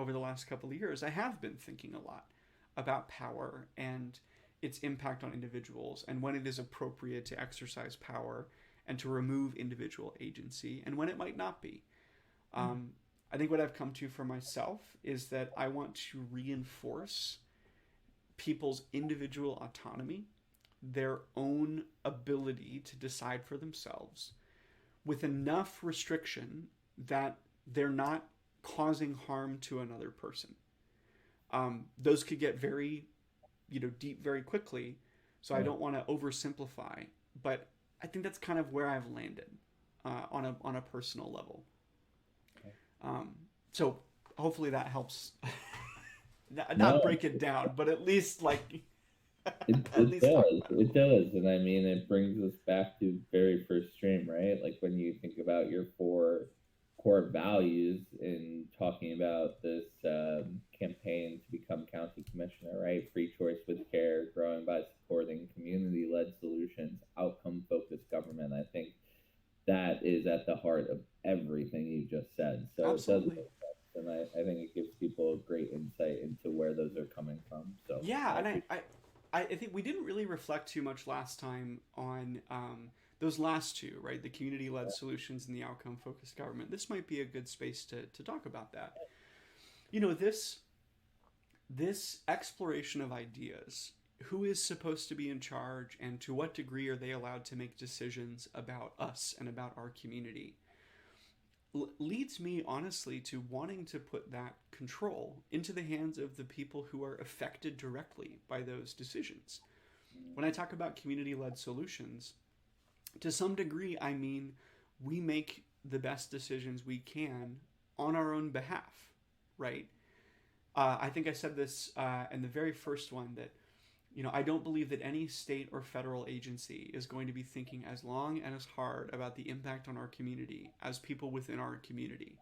over the last couple of years, I have been thinking a lot about power and its impact on individuals, and when it is appropriate to exercise power and to remove individual agency, and when it might not be. Um, I think what I've come to for myself is that I want to reinforce people's individual autonomy, their own ability to decide for themselves, with enough restriction that they're not causing harm to another person. Those could get very, deep very quickly. So I Right. don't want to oversimplify, but I think that's kind of where I've landed on a personal level. Okay. Um, so hopefully that helps. Not No, break it down, but at least like at it least talk does. about it. It does. And I mean, it brings us back to very first stream, right? Like when you think about your four core values in talking about this campaign to become county commissioner, right? Free choice with care, growing by supporting community led solutions, outcome focused government. I think that is at the heart of everything you just said. So it does make Absolutely. sense. And I think it gives people a great insight into where those are coming from. So Yeah, I and I, appreciate I, I think we didn't really reflect too much last time on those last two, right? The community led that. solutions and the outcome focused government. This might be a good space to talk about that. This exploration of ideas, who is supposed to be in charge and to what degree are they allowed to make decisions about us and about our community, leads me honestly to wanting to put that control into the hands of the people who are affected directly by those decisions. When I talk about community led solutions, to some degree, I mean we make the best decisions we can on our own behalf, right? I think I said this in the very first one that I don't believe that any state or federal agency is going to be thinking as long and as hard about the impact on our community as people within our community.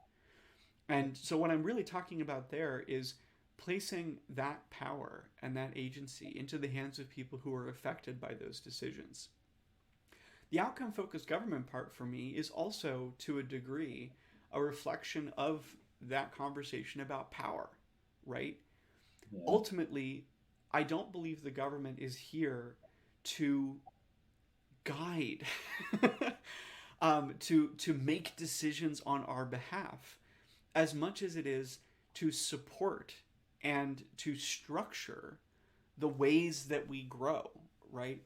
And so, what I'm really talking about there is placing that power and that agency into the hands of people who are affected by those decisions. The outcome focused government part for me is also, to a degree, a reflection of that conversation about power, right? Yeah. Ultimately, I don't believe the government is here to guide, to make decisions on our behalf, as much as it is to support and to structure the ways that we grow. Right?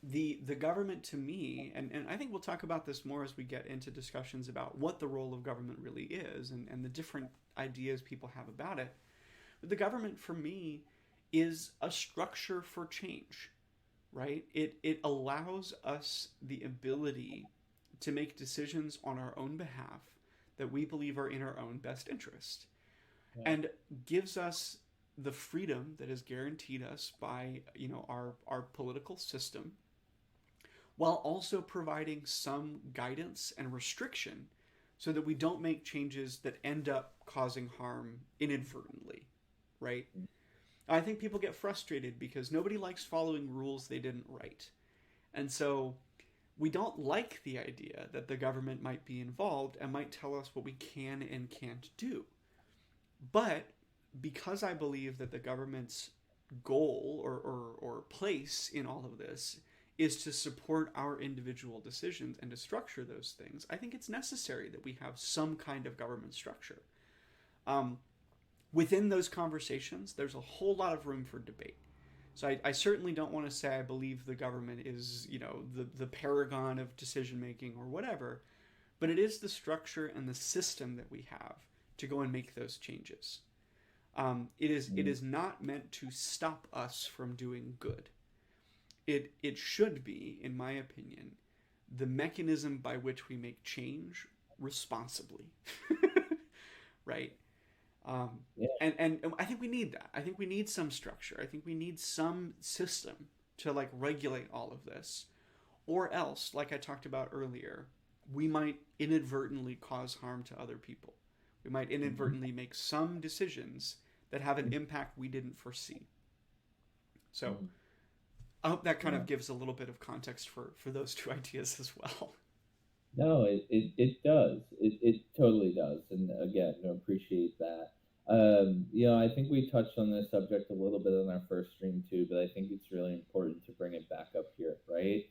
The government to me, and I think we'll talk about this more as we get into discussions about what the role of government really is and the different ideas people have about it. But the government for me is a structure for change, right? It allows us the ability to make decisions on our own behalf that we believe are in our own best interest, Yeah. and gives us the freedom that is guaranteed us by our political system, while also providing some guidance and restriction so that we don't make changes that end up causing harm inadvertently, right? I think people get frustrated because nobody likes following rules they didn't write. And so we don't like the idea that the government might be involved and might tell us what we can and can't do. But because I believe that the government's goal or place in all of this is to support our individual decisions and to structure those things, I think it's necessary that we have some kind of government structure. Um, Within those conversations, there's a whole lot of room for debate. So I certainly don't want to say I believe the government is, the paragon of decision making or whatever, but it is the structure and the system that we have to go and make those changes. It is not meant to stop us from doing good. It should be, in my opinion, the mechanism by which we make change responsibly, right? Um, Yeah. and I think we need that. I think we need some structure. I think we need some system to like regulate all of this, or else, like I talked about earlier, we might inadvertently cause harm to other people. We might Mhm. inadvertently make some decisions that have an impact we didn't foresee. So Mhm. I hope that kind Yeah. of gives a little bit of context for those two ideas as well. No, it does. It totally does. And again, I appreciate that. I think we touched on this subject a little bit on our first stream too, but I think it's really important to bring it back up here, right?